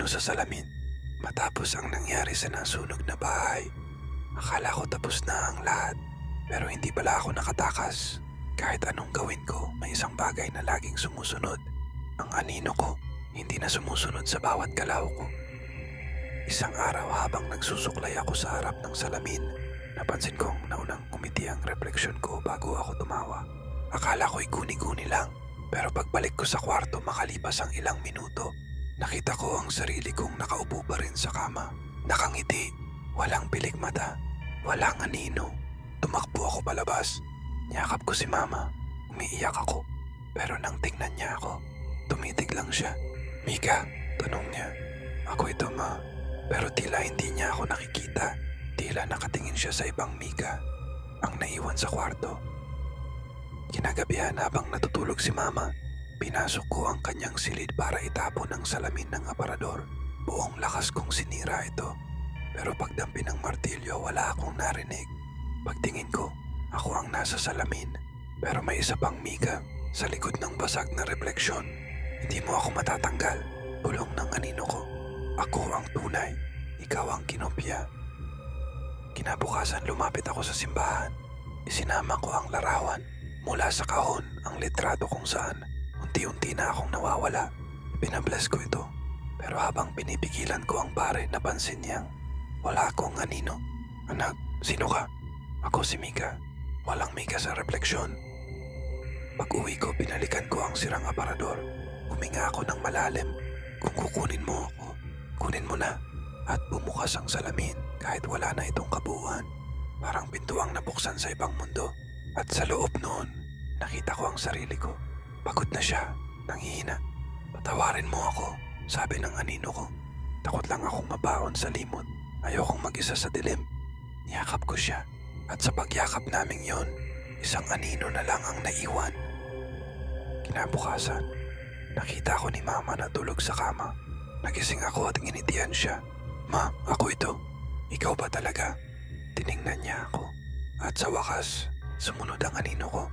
anino sa salamin. Matapos ang nangyari sa nasunog na bahay, akala ko tapos na ang lahat. Pero hindi pala ako nakatakas. Kahit anong gawin ko, may isang bagay na laging sumusunod. Ang anino ko, hindi na sumusunod sa bawat galaw ko. Isang araw habang nagsusuklay ako sa harap ng salamin, napansin kong naunang umiti ang refleksyon ko bago ako tumawa. Akala ko'y guni-guni lang, pero pagbalik ko sa kwarto makalipas ang ilang minuto, nakita ko ang sarili kong nakaupo pa rin sa kama. Nakangiti, walang pilik mata, walang anino. Tumakbo ako palabas. Niyakap ko si mama. Umiiyak ako. Pero nang tingnan niya ako, tumitig lang siya. "Mika?" tanong niya. "Ako ito, ma." Pero tila hindi niya ako nakikita. Tila nakatingin siya sa ibang Mika, ang naiwan sa kwarto. Kinagabihan habang natutulog si mama, pinasok ko ang kanyang silid para itapon ang salamin ng aparador. Buong lakas kong sinira ito. Pero pagdampi ng martilyo, wala akong narinig. Pagtingin ko, ako ang nasa salamin. Pero may isa pang Mika sa likod ng basag na refleksyon. "Hindi mo ako matatanggal," bulong ng anino ko. "Ako ang tunay, ikaw ang kinopya." Kinabukasan lumapit ako sa simbahan. Isinama ko ang larawan. Mula sa kahon ang litrato kung saan unti-unti na akong nawawala. Pinabless ko ito. Pero habang pinipigilan ko ang pare, napansin niyang wala akong anino. "Anak, sino ka?" "Ako si Mika." Walang Mika sa refleksyon. Pag-uwi ko, binalikan ko ang sirang aparador. Huminga ako ng malalim. "Kung kukunin mo ako, kunin mo na." At bumukas ang salamin kahit wala na itong kabuuan. Parang pintuang nabuksan sa ibang mundo. At sa loob noon, nakita ko ang sarili ko. Pagod na siya, nanghihina. "Patawarin mo ako," sabi ng anino ko. Takot lang akong mabaon sa limot. Ayokong mag-isa sa dilim. Niyakap ko siya. At sa pagyakap naming yon, isang anino na lang ang naiwan. Kinabukasan, nakita ko ni mama na tulog sa kama. Nagising ako at nginitian siya. "Ma, ako ito." "Ikaw ba talaga?" Tiningnan niya ako. At sa wakas, sumunod ang anino ko.